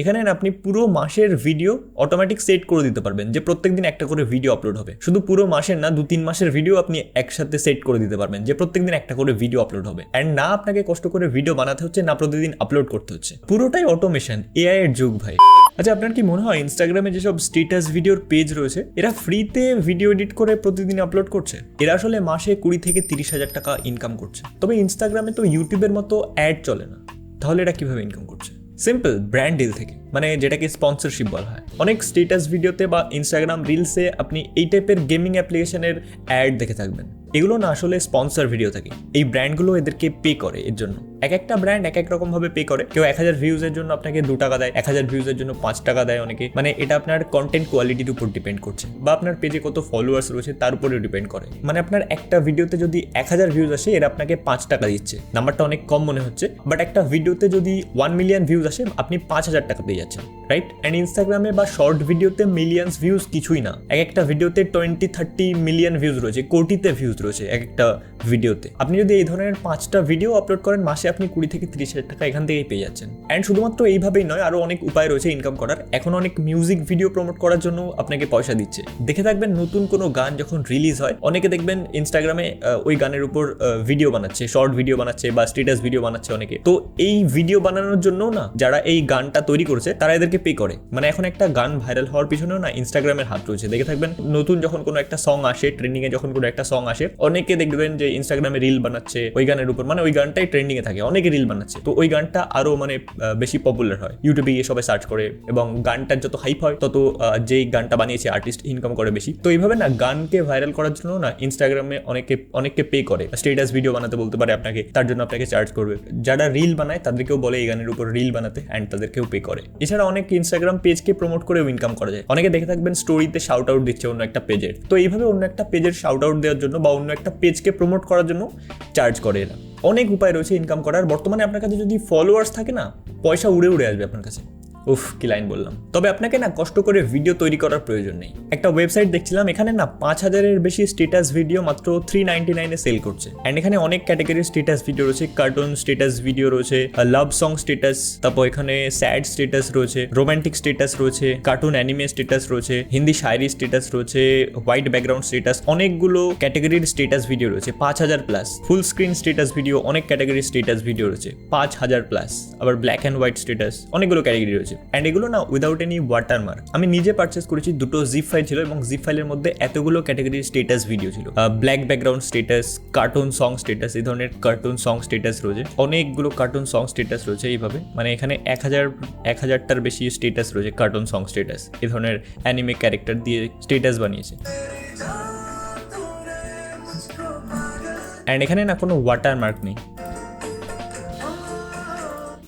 এখানে আপনি পুরো মাসের ভিডিও অটোমেটিক সেট করে দিতে পারবেন যে প্রত্যেকদিন একটা করে ভিডিও আপলোড হবে। শুধু পুরো মাসের না, 2-3 মাসের ভিডিও আপনি একসাথে সেট করে দিতে পারবেন যে প্রত্যেকদিন একটা করে ভিডিও আপলোড হবে। এন্ড না আপনাকে কষ্ট করে ভিডিও বানাতে হচ্ছে, না প্রতিদিন আপলোড করতে হচ্ছে, পুরোটাই অটোমেশন, এআই এর যুগ ভাই। আচ্ছা, আপনার কি মনে হয় ইনস্টাগ্রামে যেসব স্ট্যাটাস ভিডিওর পেজ রয়েছে এরা ফ্রিতে ভিডিও এডিট করে প্রতিদিন আপলোড করছে? এরা আসলে মাসে 20 থেকে 30 হাজার টাকা ইনকাম করছে। তবে ইনস্টাগ্রামে তো ইউটিউবের মতো অ্যাড চলে না, তাহলে এরা কিভাবে ইনকাম করছে? সিম্পল, ব্র্যান্ড ডিল থেকে, মানে যেটাকে স্পন্সরশিপ বলা হয়। অনেক স্ট্যাটাস ভিডিওতে বা ইনস্টাগ্রাম রিলসে আপনি এই টাইপের গেমিং অ্যাপ্লিকেশনের অ্যাড দেখে থাকবেন। এগুলো না আসলে স্পন্সর ভিডিও থাকে। এই ব্র্যান্ডগুলো এদেরকে পে করে এর জন্য। এক একটা ব্র্যান্ড এক এক রকম ভাবে পে করে। কেউ 1000 ভিউজের জন্য আপনাকে 2 টাকা দেয়, 1000 ভিউজের জন্য 5 টাকা দেয় অনেকে। মানে এটা আপনার কন্টেন্ট কোয়ালিটির উপর ডিপেন্ড করছে, বা আপনার পেজে কত ফলোয়ার্স রয়েছে তার উপরেও ডিপেন্ড করে। মানে আপনার একটা ভিডিওতে যদি 1000 ভিউজ আসে, এরা আপনাকে 5 টাকা দিচ্ছে। নাম্বারটা অনেক কম মনে হচ্ছে, বাট একটা ভিডিওতে যদি 1 মিলিয়ন ভিউজ আসে, আপনি 5000 টাকা পেয়ে যাচ্ছেন, রাইট? অ্যান্ড ইনস্টাগ্রামে বা শর্ট ভিডিওতে মিলিয়ন্স ভিউজ কিছুই না। এক একটা ভিডিওতে 20-30 মিলিয়ন ভিউজ রয়েছে, কোটিতে ভিউজ রয়েছে এক একটা ভিডিওতে। আপনি যদি এই ধরনের 5টা ভিডিও আপলোড করেন, মাসে আপনি 20 থেকে 30 হাজার টাকা এখান থেকেই পেয়ে যাচ্ছেন। অ্যান্ড শুধুমাত্র এইভাবেই নয়, আরো অনেক উপায় রয়েছে ইনকাম করার। এখন অনেক মিউজিক ভিডিও প্রমোট করার জন্য আপনাকে পয়সা দিচ্ছে। দেখে থাকবেন নতুন কোনো গান যখন রিলিজ হয়, অনেকে দেখবেন ইনস্টাগ্রামে ওই গানের উপর ভিডিও বানাচ্ছে, শর্ট ভিডিও বানাচ্ছে বা স্ট্যাটাস ভিডিও বানাচ্ছে অনেকে। তো এই ভিডিও বানানোর জন্য না, যারা এই গানটা তৈরি করেছে তারা এদেরকে পে করে। মানে এখন একটা গান ভাইরাল হওয়ার পিছনেও না ইনস্টাগ্রামের হাত রয়েছে। দেখে থাকবেন নতুন যখন কোনো একটা সং আসে, ট্রেন্ডিং এ যখন কোনো একটা সং আসে, অনেকে দেখবেন যে ইনস্টাগ্রামে রিল বানাচ্ছে ওই গানের উপর। মানে ওই গানটাই ট্রেন্ডিং এ থাকে, অনেকে রিল বানাচ্ছে। তো ওই গানটা আরো মানে বেশি পপুলার হয়, ইউটিউবে গিয়ে সবাই সার্চ করে, এবং গানটার যত হাইপ হয় তত যেই গানটা বানিয়েছে আর্টিস্ট ইনকাম করে বেশি। তো এইভাবে না গানকে ভাইরাল করার জন্য না ইনস্টাগ্রামে অনেককে পে করে। স্ট্যাটাস ভিডিও বানাতে বলতে পারে আপনাকে, তার জন্য আপনাকে চার্জ করবে। যারা রিল বানায় তাদেরকেও বলে এই গানের উপর রিল বানাতে, অ্যান্ড তাদেরকেও পে করে। এছাড়া অনেক ইনস্টাগ্রাম পেজকে প্রমোট করেও ইনকাম করা যায়। অনেকে দেখে থাকবেন স্টোরিতে শাউট আউট দিচ্ছে অন্য একটা পেজের। তো এইভাবে অন্য একটা পেজের শাউট আউট দেওয়ার জন্য বা অন্য একটা পেজকে প্রমোট করার জন্য চার্জ করে এরা। অনেক উপায় রয়েছে ইনকাম করার। বর্তমানে আপনার কাছে যদি ফলোয়ার্স থাকে না, পয়সা উড়ে উড়ে আসবে আপনার কাছে। উফ, কি লাইন বললাম। তবে আপনাকে না কষ্ট করে ভিডিও তৈরি করার প্রয়োজন নেই। একটা ওয়েবসাইট দেখছিলাম, এখানে না 5000-এর বেশি স্ট্যাটাস ভিডিও মাত্র 399-এ সেল করছে। অ্যান্ড এখানে অনেক ক্যাটাগরির স্ট্যাটাস ভিডিও রয়েছে, কার্টুন স্ট্যাটাস ভিডিও রয়েছে, লাভ সং স্ট্যাটাস, তারপর এখানে স্যাড স্ট্যাটাস রয়েছে, রোমান্টিক স্ট্যাটাস রয়েছে, কার্টুন অ্যানিমে স্ট্যাটাস রয়েছে, হিন্দি শায়রি স্ট্যাটাস রয়েছে, হোয়াইট ব্যাকগ্রাউন্ড স্ট্যাটাস, অনেকগুলো ক্যাটাগরির স্ট্যাটাস ভিডিও রয়েছে। 5000+। ফুল স্ক্রিন স্ট্যাটাস ভিডিও, অনেক ক্যাটাগরির স্ট্যাটাস ভিডিও রয়েছে 5000+। আবার ব্ল্যাক অ্যান্ড হোয়াইট স্ট্যাটাস, অনেকগুলো ক্যাটাগরি রয়েছে। অ্যান্ড এগুলো না উইদাউট এনি ওয়াটারমার্ক। আমি নিজে পারচেস করেছি, দুটো জিপ ফাইল ছিল, এবং জিপ ফাইলের মধ্যে এতগুলো ক্যাটাগরির স্ট্যাটাস ভিডিও ছিল। Black background status, cartoon song status, এই ধরনের কার্টুন সং স্ট্যাটাস রয়েছে, অনেকগুলো কার্টুন সং স্ট্যাটাস রয়েছে। এইভাবে মানে এখানে 1000টার বেশি স্ট্যাটাস রয়েছে, কার্টুন সং স্ট্যাটাস, এই ধরনের অ্যানিমে ক্যারেক্টার দিয়ে স্ট্যাটাস বানিয়েছে। অ্যান্ড এখানে না কোনো ওয়াটারমার্ক নেই।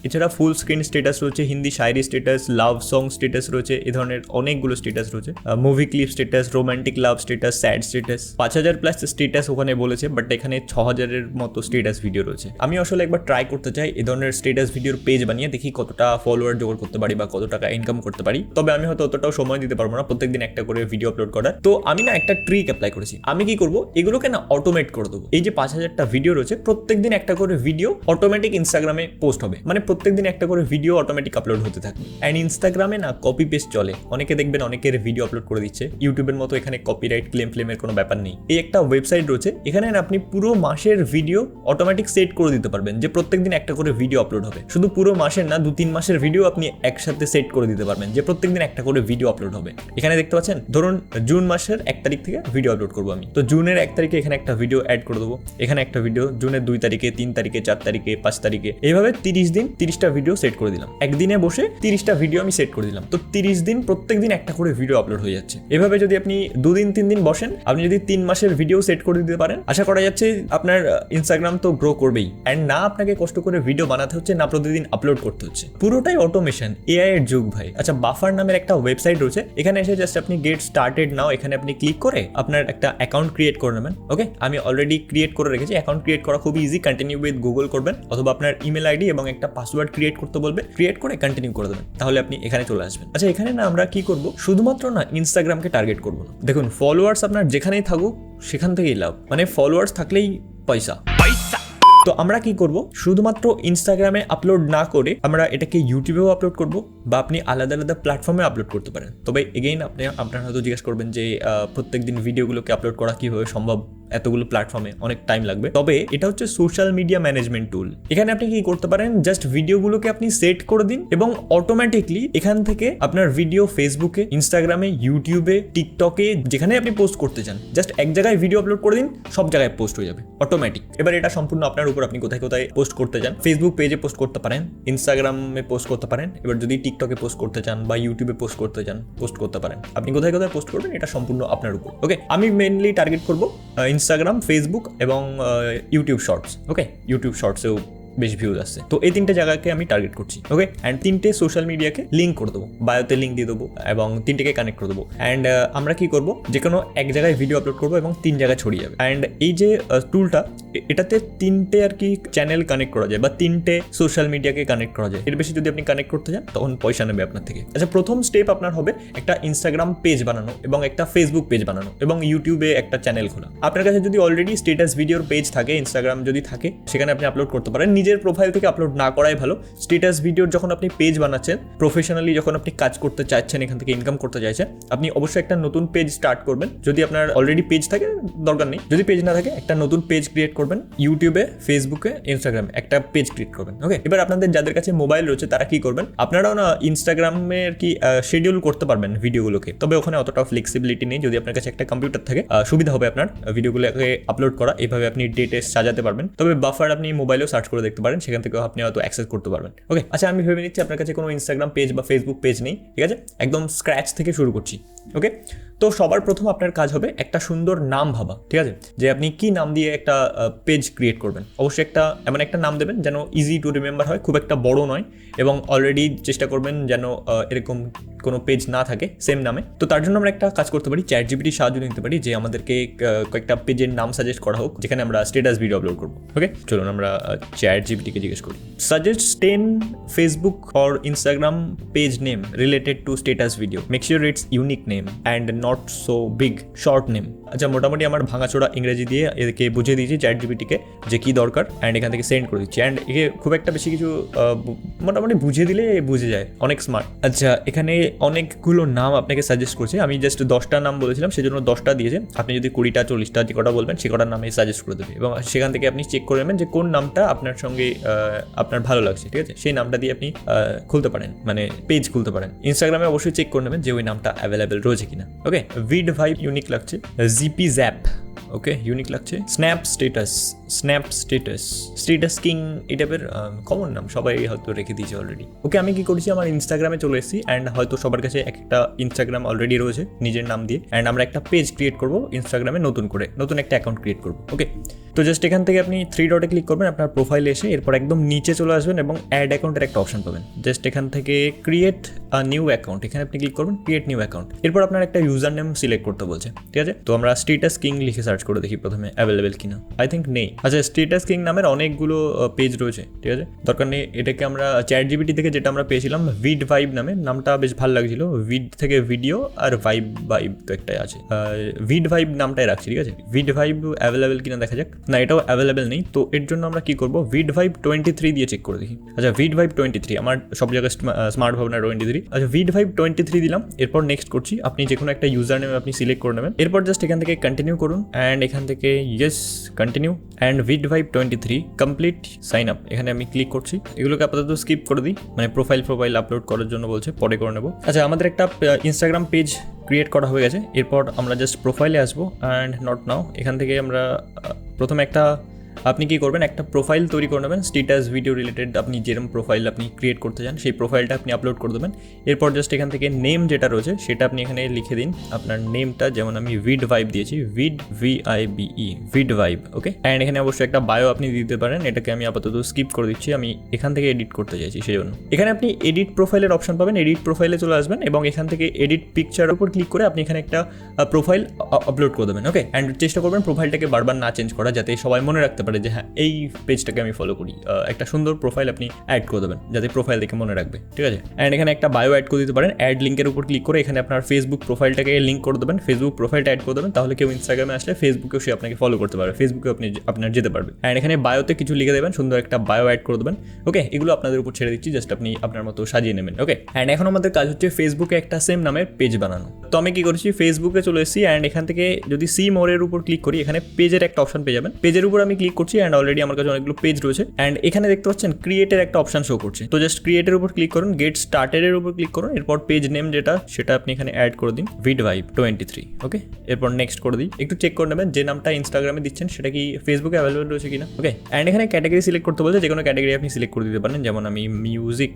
এছাড়া ফুল স্ক্রিন স্ট্যাটাস রয়েছে, Hindi shayari status, love song status রয়েছে, এই ধরনের অনেকগুলো স্ট্যাটাস রয়েছে। Movie clip status, romantic love status, sad status. 5000+ status ওখানে বলেছে, বাট এখানে 6000-এর মতো স্ট্যাটাস ভিডিও রয়েছে। আমি আসলে একবার ট্রাই করতে চাই এই ধরনের স্ট্যাটাস ভিডিওর পেজ বানিয়ে, দেখি কতটা ফলোয়ার জোগাড় করতে পারি বা কত টাকা ইনকাম করতে পারি। তবে আমি হয়তো অতটাও সময় দিতে পারবো না প্রত্যেকদিন একটা করে ভিডিও আপলোড করার। তো আমি না একটা ট্রিক অ্যাপ্লাই করেছি। আমি কি করবো, এগুলোকে না অটোমেট করে দেবো। এই যে 5000টা ভিডিও রয়েছে, প্রত্যেকদিন একটা করে ভিডিও অটোমেটিক ইনস্টাগ্রামে পোস্ট হবে। মানে প্রত্যেকদিন একটা করে ভিডিও অটোমেটিক আপলোড হতে থাকবে। অ্যান্ড ইনস্টাগ্রামে না কপি পেস্ট চলে। অনেকে দেখবেন অনেকের ভিডিও আপলোড করে দিচ্ছে। ইউটিউবের মতো এখানে কপিরাইট ক্লেমের কোনো ব্যাপার নেই। এই একটা ওয়েবসাইট রয়েছে, এখানে আপনি পুরো মাসের ভিডিও অটোমেটিক সেট করে দিতে পারবেন যে প্রত্যেকদিন একটা করে ভিডিও আপলোড হবে। শুধু পুরো মাসের না, 2-3 মাসের ভিডিও আপনি একসাথে সেট করে দিতে পারবেন যে প্রত্যেকদিন একটা করে ভিডিও আপলোড হবে। এখানে দেখতে পাচ্ছেন, ধরুন জুন মাসের 1 তারিখ থেকে ভিডিও আপলোড করবো আমি। তো জুনের 1 তারিখে এখানে একটা ভিডিও অ্যাড করে দেবো, এখানে একটা ভিডিও জুনের 2 তারিখে, 3 তারিখে, 4 তারিখে, 5 তারিখে, এইভাবে 30 দিন 30টা ভিডিও সেট করে দিলাম। একদিনে বসে 30টা ভিডিও আমি সেট করে দিলাম। তো 30 দিন প্রত্যেকদিন একটা করে ভিডিও আপলোড হয়ে যাচ্ছে। এভাবে যদি আপনি 2 দিন 3 দিন বসেন, আপনি যদি 3 মাসের ভিডিও সেট করে দিতে পারেন, আশা করা যাচ্ছে আপনার ইনস্টাগ্রাম তো গ্রো করবেই। অ্যান্ড না আপনাকে কষ্ট করে ভিডিও বানাতে হচ্ছে, না প্রতিদিন আপলোড করতে হচ্ছে, পুরোটাই অটোমেশন, এআই এর যুগ ভাই। আচ্ছা, বাফার নামের একটা ওয়েবসাইট রয়েছে, এখানে এসে জাস্ট আপনি গেট স্টার্টেড নাও, এখানে আপনি ক্লিক করে আপনার একটা অ্যাকাউন্ট ক্রিয়েট করে নেবেন। ওকে, আমি অলরেডি ক্রিয়েট করে রেখেছি। অ্যাকাউন্ট ক্রিয়েট করা খুব ইজি। কন্টিনিউ উইথ গুগল করবেন, অথবা আপনার ইমেল আইডি এবং একটা পাসওয়ার্ড ক্রিয়েট করতে বলবে, ক্রিয়েট করে কন্টিনিউ করে দেবেন, তাহলে আপনি এখানে চলে আসবেন। আচ্ছা, এখানে না আমরা কি করব, শুধুমাত্র না ইনস্টাগ্রামকে টার্গেট করব না। দেখুন, ফলোয়ার্স আপনার যেখানেই থাকুক সেখান থেকেই লাভ। মানে ফলোয়ার্স থাকলেই পয়সা। তো আমরা কি করব, শুধুমাত্র ইনস্টাগ্রামে আপলোড না করে আমরা এটাকে ইউটিউবেও আপলোড করব বা আপনি আলাদা আলাদা প্ল্যাটফর্মে আপলোড করতে পারেন। তবে এগেইন আপনারা হয়তো জিজ্ঞেস করবেন যে প্রত্যেকদিন ভিডিওগুলোকে আপলোড করা কিভাবে সম্ভব, এতগুলো প্ল্যাটফর্মে অনেক টাইম লাগবে। তবে এটা হচ্ছে সোশ্যাল মিডিয়া ম্যানেজমেন্ট টুল। এখানে আপনি কি করতে পারেন, জাস্ট ভিডিওগুলোকে আপনি সেট করে দিন এবং অটোমেটিকলি এখান থেকে আপনার ভিডিও ফেসবুকে, ইনস্টাগ্রামে, ইউটিউবে, টিকটকে যেখানে আপনি পোস্ট করতে চান, জাস্ট এক জায়গায় ভিডিও আপলোড করে দিন, সব জায়গায় পোস্ট হয়ে যাবে অটোমেটিক। এবার এটা সম্পূর্ণ আপনার উপর, আপনি কোথায় কোথায় পোস্ট করতে চান। ফেসবুক পেজে পোস্ট করতে পারেন, ইনস্টাগ্রামে পোস্ট করতে পারেন, এবার যদি টিকটকে পোস্ট করতে চান বা ইউটিউবে পোস্ট করতে চান, পোস্ট করতে পারেন। আপনি কোথায় কোথায় পোস্ট করবেন এটা সম্পূর্ণ আপনার উপর। ওকে, আমি মেইনলি টার্গেট করবো ইনস্টাগ্রাম, ফেসবুক এবং ইউটিউব শর্টস। ওকে, ইউটিউব শর্টসেও বেশ ভিউজ আসছে, তো এই তিনটে জায়গাকে আমি টার্গেট করছি। ওকে, অ্যান্ড তিনটে সোশ্যাল মিডিয়াকে লিঙ্ক করে দেবো, বায়োতে লিঙ্ক দিয়ে দেবো এবং তিনটেকে কানেক্ট করে দেবো। অ্যান্ড আমরা কি করবো, যে কোনো এক জায়গায় ভিডিও আপলোড করবো এবং 3 জায়গায় ছড়িয়ে যাবে। অ্যান্ড এই যে টুলটা, এটাতে 3টে আর কি চ্যানেল কানেক্ট করা যায় বা 3টে সোশ্যাল মিডিয়াকে কানেক্ট করা যায়। এর বেশি যদি আপনি কানেক্ট করতে চান তখন পয়সা নেবে আপনার থেকে। আচ্ছা, প্রথম স্টেপ আপনার হবে একটা ইনস্টাগ্রাম পেজ বানানো এবং একটা ফেসবুক পেজ বানানো এবং ইউটিউবে একটা চ্যানেল খোলা। আপনার কাছে যদি অলরেডি স্ট্যাটাস ভিডিওর পেজ থাকে, ইনস্টাগ্রাম যদি থাকে, সেখানে আপনি আপলোড করতে পারেন। নিজের প্রোফাইল থেকে আপলোড না করাই ভালো। স্ট্যাটাস ভিডিওর যখন আপনি পেজ বানাচ্ছেন, প্রফেশনালি যখন আপনি কাজ করতে চাচ্ছেন, এখান থেকে ইনকাম করতে চাইছেন, আপনি অবশ্যই একটা নতুন পেজ স্টার্ট করবেন। যদি আপনার অলরেডি পেজ থাকে দরকার নেই, যদি পেজ না থাকে একটা নতুন পেজ ক্রিয়েট করবেন। ইউটিউবে, ফেসবুকে, ইনস্টাগ্রামে একটা পেজ ক্রিয়েট করবেন। ওকে, এবার আপনাদের যাদের কাছে মোবাইল রয়েছে তারা কি করবেন, আপনারাও না ইনস্টাগ্রামে আর কি শিডিউল করতে পারবেন ভিডিওগুলোকে। তবে ওখানে অতটা ফ্লেক্সিবিলিটি নেই। যদি আপনার কাছে একটা কম্পিউটার থাকে সুবিধা হবে আপনার ভিডিওগুলোকে আপলোড করা। এইভাবে আপনি ডেটে সাজাতে পারবেন। তবে বাফার আপনি মোবাইলেও সার্চ করে দেখতে পারেন, সেখান থেকেও আপনি হয়তো অ্যাক্সেস করতে পারবেন। ওকে, আচ্ছা, আমি ভেবে নিচ্ছি আপনার কাছে কোনো ইনস্টাগ্রাম পেজ বা ফেসবুক পেজ নেই, ঠিক আছে? একদম স্ক্র্যাচ থেকে শুরু করছি। ওকে, তো সবার প্রথম আপনার কাজ হবে একটা সুন্দর নাম ভাবা, ঠিক আছে? যে আপনি কি নাম দিয়ে একটা পেজ ক্রিয়েট করবেন। অবশ্যই এমন একটা নাম দেবেন যেন ইজি টু রিমেম্বার হয়, খুব একটা বড় নয়, এবং অলরেডি চেষ্টা করবেন যেন এরকম কোনো পেজ না থাকে সেম নামে। তো তার জন্য আমরা একটা কাজ করতে পারি, চ্যাট জিপিটির সাহায্য নিতে পারি যে আমাদেরকে কয়েকটা পেজের নাম সাজেস্ট করা হোক যেখানে আমরা স্ট্যাটাস ভিডিও আপলোড করবো। ওকে, চলুন আমরা চ্যাট জিপিটিকে জিজ্ঞেস করি, suggest 10 Facebook or Instagram page name related to status video, make sure it's unique name and not so big, short name. আচ্ছা, মোটামুটি আমার ভাঙাচোড়া ইংরেজি দিয়ে এদেরকে বুঝিয়ে দিয়েছি চ্যাট জিপিটিকে যে কী দরকার, অ্যান্ড এখান থেকে সেন্ড করে দিচ্ছি। অ্যান্ড একে খুব একটা বেশি কিছু মোটামুটি বুঝিয়ে দিলে বুঝে যায়, অনেক স্মার্ট। আচ্ছা, এখানে অনেকগুলো নাম আপনাকে সাজেস্ট করছে। আমি জাস্ট 10টা নাম বলেছিলাম, সেজন্য 10টা দিয়েছে। আপনি যদি 20টা 40টা যে কটা বলবেন সে কটার নামে সাজেস্ট করে দেবে, এবং সেখান থেকে আপনি চেক করে নেবেন যে কোন নামটা আপনার সঙ্গে আপনার ভালো লাগছে, ঠিক আছে? সেই নামটা দিয়ে আপনি খুলতে পারেন, মানে পেজ খুলতে পারেন। ইনস্টাগ্রামে অবশ্যই চেক করে নেবেন যে ওই নামটা অ্যাভেলেবেল রয়েছে কিনা। ওকে, ভিড ভাইব ইউনিক লাগছে, জিপি জ্যাপ, ওকে, ইউনিক লাগছে। স্ন্যাপ স্ট্যাটাস কিং, এই টাইপের কমন নাম সবাই হয়তো রেখে দিয়েছে অলরেডি। ওকে, আমি কি করেছি, আমার ইনস্টাগ্রামে চলে এসেছি, অ্যান্ড হয়তো সবার কাছে একটা ইনস্টাগ্রাম অলরেডি রয়েছে নিজের নাম দিয়ে, অ্যান্ড আমরা একটা পেজ ক্রিয়েট করবো ইনস্টাগ্রামে, নতুন একটা অ্যাকাউন্ট ক্রিয়েট করবো। ওকে, তো জাস্ট এখান থেকে আপনি 3 ডটে ক্লিক করবেন আপনার প্রোফাইলে এসে, এরপর একদম নিচে চলে আসবেন এবং অ্যাড অ্যাকাউন্টের একটা অপশন পাবেন। জাস্ট এখান থেকে ক্রিয়েট আ নিউ অ্যাকাউন্ট, এখানে আপনি ক্লিক করবেন ক্রিয়েট নিউ অ্যাকাউন্ট। এরপর আপনার একটা ইউজার নেম সিলেক্ট করতে বলছে, ঠিক আছে? তো আমরা স্ট্যাটাস কিং লিখে সার্চ করে দেখি প্রথমে অ্যাভেলেবেল কিনা। আই থিঙ্ক নেই। আচ্ছা, স্ট্যাটাস কিং নামের অনেকগুলো পেজ রয়েছে, ঠিক আছে? দরকার নেই। এটাকে আমরা চ্যাট জিপিটি থেকে যেটা আমরা পেয়েছিলাম ভিড ভাইব নামে, নামটা বেশ ভালো লাগছিল। ভিড থেকে ভিডিও আর ভাইব তো একটাই আছে, ভিড ভাইব নামটাই রাখছি, ঠিক আছে? ভিড ভাইব অ্যাভেলেবেল কিনা দেখা যাক। না, এটাও অ্যাভেলেবেল নেই। তো এর জন্য আমরা কি করবো, ভিড ভাইব 23 দিয়ে চেক করে দেখি। আচ্ছা, ভিড ভাইব 23, আমার সব জায়গায় স্মার্ট ভাবনা 23। আচ্ছা, ভিড ভাইব 23 দিলাম, এরপর নেক্সট করছি। আপনি যে কোনো একটা ইউজার নেম আপনি সিলেক্ট করে নেবেন, এরপর জাস্ট এখান থেকে কন্টিনিউ করুন, অ্যান্ড এখান থেকে ইয়েস কন্টিনিউ, অ্যান্ড ভিড ভাইব 23 কমপ্লিট সাইন আপ, এখানে আমি ক্লিক করছি। এগুলোকে আপাতত স্কিপ করে দিই, মানে প্রোফাইল আপলোড করার জন্য বলছে, পরে করে নেবো। আচ্ছা, আমাদের একটা ইনস্টাগ্রাম পেজ ক্রিয়েট করা হয়ে গেছে। এরপর আমরা জাস্ট প্রোফাইলে আসবো, অ্যান্ড নট নাও। এখান থেকে আমরা প্রথমে আপনি কি করবেন, একটা প্রোফাইল তৈরি করে নেবেন স্ট্যাটাস ভিডিও রিলেটেড। আপনি যেরকম প্রোফাইল আপনি ক্রিয়েট করতে চান সেই প্রোফাইলটা আপনি আপলোড করে দেবেন। এরপর জাস্ট এখান থেকে নেম যেটা রয়েছে সেটা আপনি এখানে লিখে দিন, আপনার নেমটা, যেমন আমি ভিড ভাইব দিয়েছি, VIBE, ভিড ভাইব। ওকে, অ্যান্ড এখানে অবশ্যই একটা বায়ো আপনি দিতে পারেন। এটাকে আমি আপাতত স্কিপ করে দিচ্ছি, আমি এখান থেকে এডিট করতে চাইছি, সেই জন্য এখানে আপনি এডিট প্রোফাইলের অপশন পাবেন। এডিট প্রোফাইলে চলে আসবেন এবং এখান থেকে এডিট পিকচারের উপর ক্লিক করে আপনি এখানে একটা প্রোফাইল আপলোড করে দেবেন। ওকে, অ্যান্ড চেষ্টা করবেন প্রোফাইলটাকে বারবার না চেঞ্জ করা, যাতে সবাই মনে রাখতে পারে পারে যে হ্যাঁ এই পেজটাকে আমি ফলো করি, একটা সুন্দর প্রোফাইল আপনি অ্যাড করে দেবেন যাতে প্রোফাইল দেখে মনে রাখবে, ঠিক আছে। অ্যান্ড এখানে একটা বায়ো অ্যাড করে দিতে পারেন। অ্যাড লিঙ্কের উপর ক্লিক করে এখানে আপনার ফেসবুক প্রোফাইলটাকে লিঙ্ক করে দেবেন, ফেসবুক প্রোফাইলটা অ্যাড করে দেবেন, তাহলে কেউ ইনস্টাগ্রামে আসলে ফেসবুকেও সে আপনাকে ফলো করতে পারবে, ফেসবুকে আপনি আপনার যেতে পারবে। অ্যান্ড এখানে বায়োতে কিছু লিখে দেবেন, সুন্দর একটা বায়ো অ্যাড করে দেবেন। ওকে, এগুলো আপনাদের উপর ছেড়ে দিচ্ছি, জাস্ট আপনি আপনার মতো সাজিয়ে নেবেন। ওকে, অ্যান্ড এখন আমাদের কাজ হচ্ছে ফেসবুকে একটা সেম নামের পেজ বানানো। তো আমি কি করেছি, ফেসবুকে চলে এসেছি অ্যান্ড এখান থেকে যদি সি মোরের উপর ক্লিক করি এখানে পেজের একটা অপশন পেয়ে যাবেন। পেজের উপর আমি ক্লিক করছি অ্যান্ড অলরেডি আমার কাছে অনেকগুলো পেজ রয়েছে অ্যান্ড এখানে দেখতে পাচ্ছেন ক্রিয়েটের একটা অপশন শো করছে। তো জাস্ট ক্রিয়েটের উপর ক্লিক করুন, গেট স্টার্টেডের উপর ক্লিক করুন, এরপর পেজ নেম সেটা আপনি এখানে অ্যাড করে দিন 𝐕𝐝𝐝23। ওকে, এরপর নেক্সট করে দিই। একটু চেক করে নেবেন যে নামটা ইনস্টাগ্রামে দিচ্ছেন সেটা কি ফেসবুকে অ্যাভেলেবল রয়েছে কিনা। ওকে, অ্যান্ড এখানে ক্যাটাগরি সিলেক্ট করতে বলছে, যে কোনো ক্যাটাগরি আপনি সিলেক্ট করে দিতে পারেন, যেমন আমি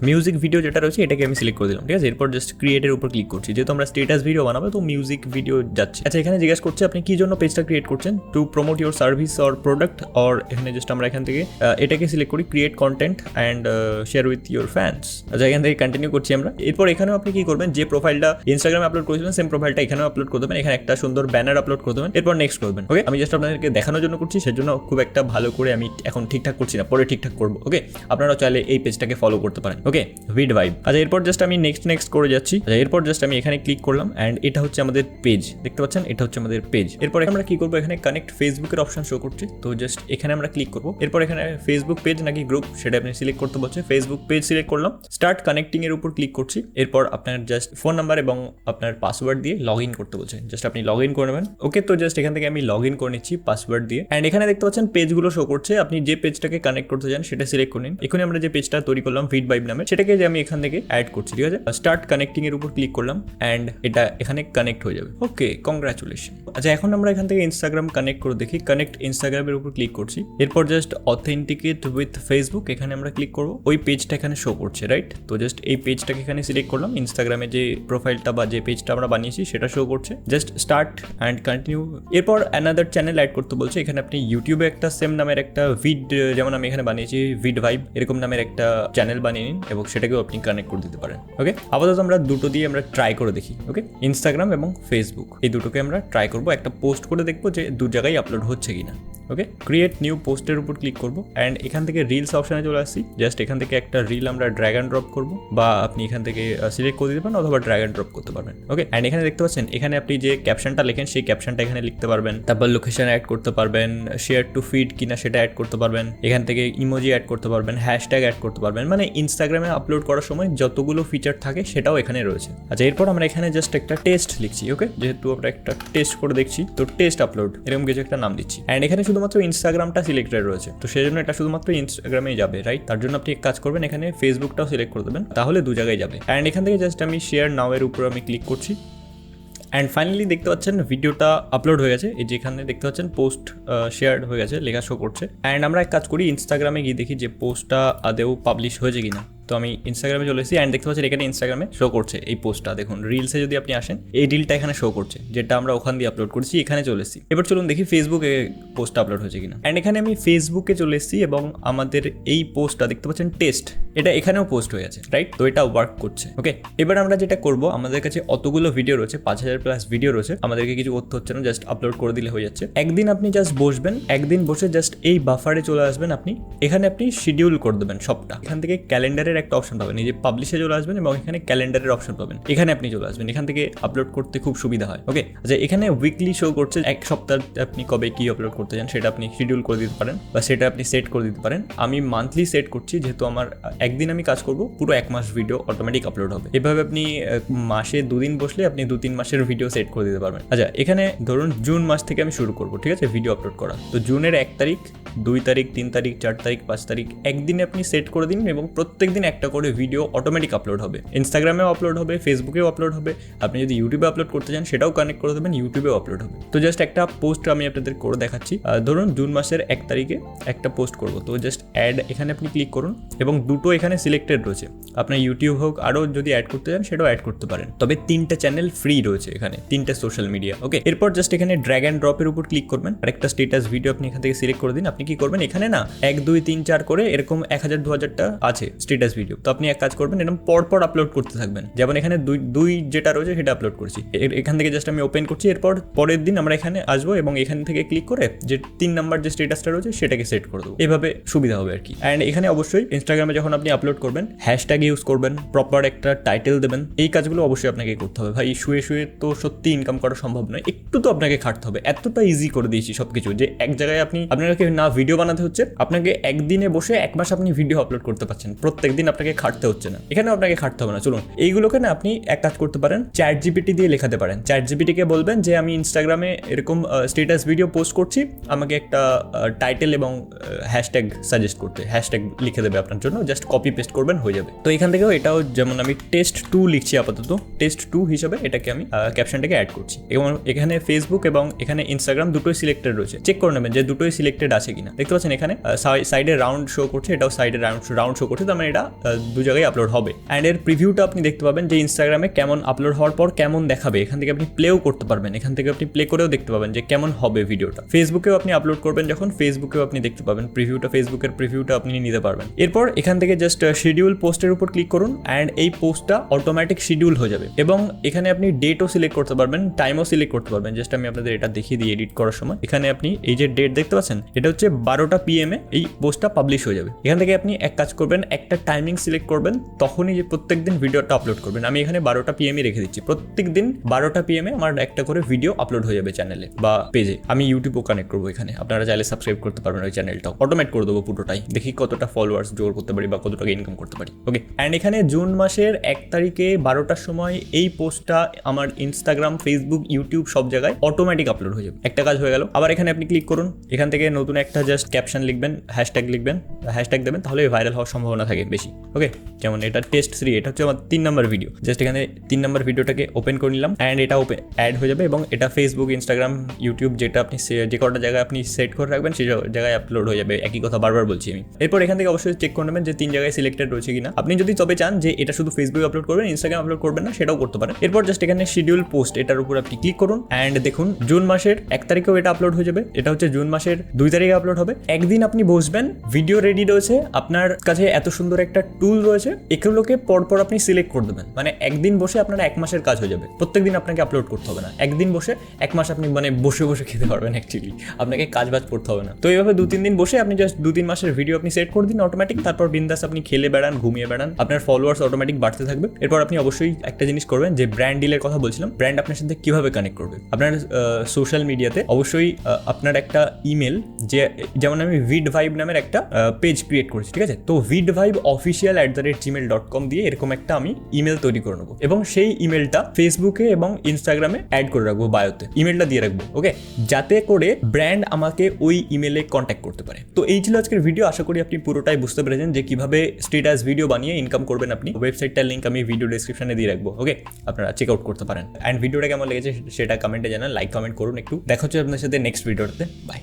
মিউজিক ভিডিও যেটা রয়েছে এটাকে আমি সিলেক্ট করে দিলাম, ঠিক আছে। এরপর জাস্ট ক্রিয়েটের উপর ক্লিক করছি, যেহেতু আমরা স্ট্যাটাস ভিডিও বানাবো তো মিউজিক ভিডিও যাচ্ছে। আচ্ছা, এখানে জিজ্ঞাসা করছে আপনি কি জন্য পেজটা ক্রিয়েট করছেন, to promote your service or product, or এখানে জাস্ট আমরা এখান থেকে এটাকে সিলেক্ট করি create content and share with your fans. আচ্ছা, এখান থেকে কন্টিনিউ করছি আমরা। এরপর এখানেও আপনি কি করবেন, যে প্রোফাইলটা ইনস্টাগ্রামে আপলোড করেছিলেন সেম প্রোফাইলটা এখানেও আপলোড করে দেবেন, এখানে একটা সুন্দর ব্যানার আপলোড করে দেবেন, এরপর নেক্সট করবেন। ওকে, আমি জাস্ট আপনাদেরকে দেখানোর জন্য করছি, সেজন্য খুব একটা ভালো করে আমি এখন ঠিকঠাক করছি না, পরে ঠিকঠাক করবো। ওকে, আপনারা চাইলে এই পেজটাকে ফলো করতে পারেন। ওকে, 𝐕𝐝𝐵। আচ্ছা, এরপর জাস্ট আমি নেক্সট করে যাচ্ছি। আচ্ছা, এরপর জাস্ট আমি এখানে ক্লিক করলাম অ্যান্ড এটা হচ্ছে আমাদের পেজ, দেখতে পাচ্ছেন এটা হচ্ছে আমাদের পেজ। এরপর আমরা কি করবো, এখানে কানেক্ট ফেসবুকের অপশন শো করছে, তো জাস্ট এখানে আমরা ক্লিক করবো। এরপর এখানে ফেসবুক পেজ নাকি গ্রুপ সেটা আপনি সিলেক্ট করতে বলছে, ফেসবুক পেজ সিলেক্ট করলাম, স্টার্ট কানেক্টিং এর উপর ক্লিক করছি। এরপর আপনার জাস্ট ফোন নাম্বার এবং আপনার পাসওয়ার্ড দিয়ে লগ ইন করতে বলছে, জাস্ট আপনি লগ ইন করে নেবেন। ওকে, তো জাস্ট এখান থেকে আমি লগ ইন করে নিচ্ছি পাসওয়ার্ড দিয়ে অ্যান্ড এখানে দেখতে পাচ্ছেন পেজগুলো শো করছে, আপনি যে পেজটাকে কানেক্ট করতে চান সেটা সিলেক্ট করে নিন। এখানে আমরা যে পেজটা তৈরি করলাম 𝐕𝐝𝐵 নামে সেটাকে যে আমি এখান থেকে অ্যাড করছি, ঠিক আছে। স্টার্ট কানেক্টিং এর উপর ক্লিক করলাম অ্যান্ড এটা এখানে কানেক্ট হয়ে যাবে। ওকে, কংগ্রাচুলেশন। আচ্ছা, এখন আমরা এখান থেকে ইনস্টাগ্রাম কানেক্ট করে দেখি, কানেক্ট ইনস্টাগ্রামের উপর ক্লিক করছি। এরপর জাস্ট অথেন্টিকেট উইথ ফেসবুক এখানে আমরা ক্লিক করবো, ওই পেজটা এখানে শো করছে, রাইট। তো জাস্ট এই পেজটাকে এখানে সিলেক্ট করলাম, ইনস্টাগ্রামে যে প্রোফাইলটা বা যে পেজটা আমরা বানিয়েছি সেটা শো করছে, জাস্ট স্টার্ট অ্যান্ড কন্টিনিউ। এরপর অ্যানাদার চ্যানেল অ্যাড করতে বলছে, এখানে আপনি ইউটিউবে একটা সেম নামের একটা যেমন আমি এখানে বানিয়েছি 𝐕𝐝𝐵 এরকম নামের একটা চ্যানেল বানিয়ে নিন এবং সেটাকেও আপনি কানেক্ট করে দিতে পারেন। ওকে, আপাতত আমরা দুটো দিয়ে আমরা ট্রাই করে দেখি। ওকে, ইনস্টাগ্রাম এবং ফেসবুক এই দুটোকে আমরা ট্রাই করবো, একটা পোস্ট করে দেখবো যে দু জায়গায় আপলোড হচ্ছে কিনা। ওকে, ক্রিয়েট নিউ পোস্টের উপর ক্লিক করবো অ্যান্ড এখান থেকে রিলস অপশনে চলে আসছি, জাস্ট এখান থেকে একটা রিল আমরা ড্র্যাগ অ্যান্ড ড্রপ করবো বা আপনি এখান থেকে সিলেক্ট করে দিতে পারেন অথবা ড্র্যাগ অ্যান্ড ড্রপ করতে পারবেন। ওকে, অ্যান্ড এখানে দেখতে পাচ্ছেন এখানে আপনি যে ক্যাপশনটা লেখেন সেই ক্যাপশনটা এখানে লিখতে পারবেন, তারপর লোকেশন অ্যাড করতে পারবেন, শেয়ার টু ফিড কিনা সেটা অ্যাড করতে পারবেন, এখান থেকে ইমোজি অ্যাড করতে পারবেন, হ্যাশট্যাগ অ্যাড করতে পারবেন, মানে ইনস্টাগ্রামে আপলোড করার সময় যতগুলো ফিচার থাকে সেটাও এখানে রয়েছে। আচ্ছা, এরপর আমরা এখানে জাস্ট একটা টেস্ট লিখছি। ওকে, যেহেতু আমরা একটা টেস্ট করে দেখছি তো টেস্ট আপলোড এরকম কিছু একটা নাম দিচ্ছি অ্যান্ড এখানে শুধুমাত্র ইনস্টাগ্রামটা সিলেক্টেড রয়েছে, তো সেই জন্য এটা শুধুমাত্র ইনস্টাগ্রামেই যাবে, রাইট। তার জন্য আপনি এক কাজ করবেন, এখানে ফেসবুকটাও সিলেক্ট করে দেবেন, তাহলে দু জায়গায় যাবে। অ্যান্ড এখান থেকে জাস্ট আমি শেয়ার নাও এর উপর আমি ক্লিক করছি অ্যান্ড ফাইনালি দেখতে পাচ্ছেন ভিডিওটা আপলোড হয়ে গেছে, এই যেখানে দেখতে পাচ্ছেন পোস্ট শেয়ার হয়ে গেছে লেখা শো করছে। অ্যান্ড আমরা এক কাজ করি, ইনস্টাগ্রামে গিয়ে দেখি যে পোস্টটা আদেও পাবলিশ হয়েছে কিনা। তো আমি ইনস্টাগ্রামে চলে এসেছি অ্যান্ড দেখতে পাচ্ছেন এখানে ইনস্টাগ্রামে শো করছে এই পোস্টটা, দেখুন রিলসে যদি আপনি আসেন এই রিলটা এখানে শো করছে যেটা আমরা ওখান দিয়ে আপলোড করেছি, এখানে চলে এসেছি। এবার চলুন দেখি ফেসবুকে পোস্টটা আপলোড হয়েছে কিনা। অ্যান্ড এখানে আমি ফেসবুকে চলে এসেছি এবং আমাদের এই পোস্টটা দেখতে পাচ্ছেন টেস্ট, এটা এখানেও পোস্ট হয়ে আছে, রাইট। তো এটা ওয়ার্ক করছে। ওকে, এবার আমরা যেটা করবো, আমাদের কাছে অতগুলো ভিডিও রয়েছে, 5000+ ভিডিও রয়েছে, আমাদেরকে কিছু করতে হচ্ছে না, জাস্ট আপলোড করে দিলে হয়ে যাচ্ছে। একদিন আপনি জাস্ট বসবেন, একদিন বসে জাস্ট এই বাফারে চলে আসবেন, আপনি এখানে আপনি শিডিউল করে দেবেন সবটা। এখান থেকে ক্যালেন্ডারের একটা অপশন পাবেন, এই যে পাবলিশে চলে আসবেন এবং এখানে ক্যালেন্ডারের অপশন পাবেন, এখানে আপনি চলে আসবেন, এখান থেকে আপলোড করতে খুব সুবিধা হয়। ওকে, আচ্ছা, এখানে উইকলি শো করছে, এক সপ্তাহ আপনি কবে কি আপলোড করতে চান সেটা আপনি শিডিউল করে দিতে পারেন বা সেটা আপনি সেট করে দিতে পারেন। আমি মান্থলি সেট করছি, যেহেতু আমার একদিন আমি কাজ করব, পুরো 1 মাস ভিডিও অটোমেটিক আপলোড হবে। এভাবে আপনি মাসে 2 দিন বসলে আপনি 2-3 মাসের ভিডিও সেট করে দিতে পারবেন। আচ্ছা, এখানে ধরুন জুন মাস থেকে আমি শুরু করবো, ঠিক আছে, ভিডিও আপলোড করা। তো জুনের 1 তারিখ, 2 তারিখ, 3 তারিখ, 4 তারিখ, 5 তারিখ একদিনে আপনি সেট করে দিন এবং প্রত্যেক দিন একটা করে ভিডিও অটোমেটিক আপলোড হবে, ইনস্টাগ্রামেও আপলোড হবে, ফেসবুকেও আপলোড হবে, আপনি যদি ইউটিউবে আপলোড করতে চান সেটাও কানেক্ট করে দেবেন, ইউটিউবেও আপলোড হবে। তো জাস্ট একটা পোস্ট আমি আপনাদের করে দেখাচ্ছি, ধরুন জুন মাসের 1 তারিখে একটা পোস্ট করব, তো জাস্ট অ্যাড এখানে আপনি ক্লিক করুন এবং দুটো এখানে সিলেক্টেড রয়েছে, আপনার ইউটিউব হোক আরও যদি অ্যাড করতে চান সেটাও অ্যাড করতে পারেন, তবে 3টে চ্যানেল ফ্রি রয়েছে এখানে, 3টে সোশ্যাল মিডিয়া। ওকে, এরপর জাস্ট এখানে ড্র্যাগ অ্যান্ড ড্রপের উপর ক্লিক করবেন আর একটা স্ট্যাটাস ভিডিও আপনি এখান থেকে সিলেক্ট করে দিন। আপনি কি করবেন, এখানে না 1, 2, 3, 4 করে এরকম 1000-2000টা আছে স্ট্যাটাস স্ট্যাটাস ভিডিও। তো আপনি এক কাজ করবেন, এরকম পরপর আপলোড করতে থাকবেন। যেমন এখানে দুই যেটা রয়েছে সেটা আপলোড করছি, এখান থেকে জাস্ট আমি ওপেন করছি। এরপর পরের দিন আমরা এখানে আসবো এবং এখান থেকে ক্লিক করে যে 3 নাম্বার যে স্ট্যাটাসটা রয়েছে সেটাকে সেট করে দেবো। এভাবে সুবিধা হবে আর কি। অ্যান্ড এখানে অবশ্যই ইনস্টাগ্রামে যখন আপনি আপলোড করবেন হ্যাশট্যাগ ইউজ করবেন, প্রপার একটা টাইটেল দেবেন। এই কাজগুলো অবশ্যই আপনাকে করতে হবে ভাই। শুয়ে শুয়ে তো সত্যি ইনকাম করা সম্ভব নয়, একটু তো আপনাকে খাটতে হবে। এতটা ইজি করে দিয়েছি সবকিছু যে এক জায়গায় আপনাকে না ভিডিও বানাতে হচ্ছে, আপনাকে একদিনে বসে 1 মাস আপনি ভিডিও আপলোড করতে পারছেন। প্রত্যেকদিন আপনাকে খাটতে হচ্ছে না, এখানেও আপনাকে খাটতে হবে না। চলুন এইগুলোকে না আপনি এক কাজ করতে পারেন, চ্যাট জিপিটি দিয়ে লেখাতে পারেন। চ্যাট জিপিটিকে বলবেন যে আমি ইনস্টাগ্রামে এরকম স্ট্যাটাস ভিডিও পোস্ট করছি, আমাকে একটা টাইটেল এবং হ্যাশট্যাগ সাজেস্ট করতে, হ্যাশট্যাগ লিখে দেবে আপনার জন্য, জাস্ট কপি পেস্ট করবেন, হয়ে যাবে। তো এখান থেকেও এটাও যেমন আমি টেস্ট 2 লিখছি আপাতত, টেস্ট 2 হিসাবে এটাকে আমি ক্যাপশনটাকে অ্যাড করছি। এবং এখানে ফেসবুক এবং এখানে ইনস্টাগ্রাম দুটোই সিলেক্টেড রয়েছে, চেক করে নেবেন যে দুটোই সিলেক্টেড আছে কিনা। দেখতে পাচ্ছেন এখানে সাইডে রাউন্ড শো করছে, এটাও সাইডে রাউন্ড শো করছে, তো মানে এটা 2 জায়গায় আপলোড হবে। অ্যান্ড এর প্রিভিউটা আপনি দেখতে পাবেন যে ইনস্টাগ্রামে কেমন আপলোড হওয়ার পর কেমন দেখাবে। এখান থেকে আপনি প্লেও করতে পারবেন, এখান থেকে আপনি প্লে করেও দেখতে পাবেন যে কেমন হবে ভিডিওটা। ফেসবুকেও আপনি আপলোড করবেন যখন, ফেসবুকেও আপনি দেখতে পাবেন প্রিভিউটা, ফেসবুকের প্রিভিউটা আপনি নিতে পারবেন। এরপর এখান থেকে জাস্ট শিডিউল পোস্টের উপর ক্লিক করুন অ্যান্ড এই পোস্টটা অটোমেটিক শিডিউল হয়ে যাবে। এবং এখানে আপনি ডেটও সিলেক্ট করতে পারবেন, টাইমও সিলেক্ট করতে পারবেন। জাস্ট আমি আপনাদের এটা দেখিয়ে দিই এডিট করার সময়। এখানে আপনি এই যে ডেট দেখতে পাচ্ছেন, এটা হচ্ছে 12টা PM এই পোস্টটা পাবলিশ হয়ে যাবে। এখান থেকে আপনি এক কাজ করবেন, একটা টাইমিং সিলেক্ট করবেন, তখনই যে প্রত্যেকদিন ভিডিওটা আপলোড করবেন। আমি এখানে 12টা PM রেখে দিচ্ছি, প্রত্যেকদিন 12টা PM আমার একটা করে ভিডিও আপলোড হয়ে যাবে চ্যানেলে বা পেজে। আমি ইউটিউবও কানেক্ট করবো এখানে, আপনারা চাইলে সাবস্ক্রাইব করতে পারবেন ওই চ্যানেলটা, অটোমেট করে দেবো পুরোটাই। দেখি কতটা ফলোয়ার্স জোর করতে পারি বা কত টাকা ইনকাম করতে পারি। ওকে, অ্যান্ড এখানে জুন মাসের 1 তারিখে 12টার সময় এই পোস্টটা আমার ইনস্টাগ্রাম, ফেসবুক, ইউটিউব সব জায়গায় অটোমেটিক আপলোড হয়ে যাবে। একটা কাজ হয়ে গেল। আবার এখানে আপনি ক্লিক করুন, এখান থেকে নতুন একটা জাস্ট ক্যাপশন লিখবেন, হ্যাশট্যাগ লিখবেন, হ্যাশট্যাগ দেবেন, তাহলে ভাইরাল হওয়ার সম্ভাবনা থাকে বেশি। ওকে, যেমন এটা টেস্ট 3, এটা হচ্ছে আমার 3 নাম্বার ভিডিও। জাস্ট এখানে 3 নাম্বার ভিডিওটাকে ওপেন করে নিলাম অ্যান্ড এটা ওপেন অ্যাড হয়ে যাবে এবং এটা ফেসবুক, ইনস্টাগ্রাম, ইউটিউব যেটা আপনি যে কটা জায়গায় আপনি সেট করে রাখবেন সেই জায়গায় আপলোড হয়ে যাবে। একই কথা বারবার বলছি আমি। এরপর এখান থেকে অবশ্যই চেক করে নেবেন যে 3 জায়গায় সিলেক্টেড রয়েছে কিনা। আপনি যদি তবে চান যে এটা শুধু ফেসবুকে আপলোড করবেন, ইনস্টাগ্রাম আপলোড করবেন না, সেটাও করতে পারেন। এরপর জাস্ট এখানে শিডিউল পোস্ট, এটার উপর আপনি ক্লিক করুন অ্যান্ড দেখুন জুন মাসের 1 তারিখেও এটা আপলোড হয়ে যাবে। এটা হচ্ছে জুন মাসের 2 তারিখে আপলোড হবে। একদিন আপনি বসবেন, ভিডিও রেডি রয়েছে, আপনার কাছে এত সুন্দর একটা টুল রয়েছে, এগুলোকে পরপর আপনি সিলেক্ট করে দেবেন। মানে একদিন বসে আপনার 1 মাসের কাজ হয়ে যাবে। প্রত্যেকদিন আপনাকে আপলোড করতে হবে না, একদিন বসে 1 মাস আপনি মানে বসে বসে খেতে পারবেন। অ্যাকচুয়ালি আপনাকে কাজ বাজ করতে হবে না। তো এইভাবে 2-3 দিন বসে আপনি জাস্ট 2-3 মাসের ভিডিও আপনি সেট করে দিন অটোমেটিক। তারপর বিন্দাস আপনি খেলে বেড়ান, ঘুমিয়ে বেড়ান, আপনার ফলোয়ার্স অটোমেটিক বাড়তে থাকবে। এরপর আপনি অবশ্যই একটা জিনিস করবেন, যে ব্র্যান্ড ডিলের কথা বলছিলাম, ব্র্যান্ড আপনার সাথে কিভাবে কানেক্ট করবে। আপনার সোশ্যাল মিডিয়াতে অবশ্যই আপনার একটা ইমেল, যেমন আমি 𝐕𝐝𝐵 নামের একটা পেজ ক্রিয়েট করেছি, ঠিক আছে। তো 𝐕𝐝𝐵official@gmail.com দিয়ে এরকম একটা আমি ইমেল তৈরি করে নেবো এবং সেই ইমেলটা ফেসবুকে এবং ইনস্টাগ্রামে অ্যাড করে রাখবো, বায়োতে ইমেলটা দিয়ে রাখবো। ওকে, যাতে করে ব্র্যান্ড আমাকে ওই ইমেলে কন্ট্যাক্ট করতে পারে। তো এই ছিল আজকের ভিডিও। আশা করি আপনি পুরোটাই বুঝতে পেরেছেন যে কিভাবে স্ট্যাটাস ভিডিও বানিয়ে ইনকাম করবেন আপনি। ওয়েবসাইটটার লিঙ্ক আমি ভিডিও ডেসক্রিপশনে দিয়ে রাখবো। ওকে, আপনারা চেক আউট করতে পারেন। অ্যান্ড ভিডিওটা কেমন লেগেছে সেটা কমেন্টে জানান, লাইক কমেন্ট করুন একটু। দেখা হচ্ছে আপনার সাথে নেক্সট ভিডিওতে। বাই।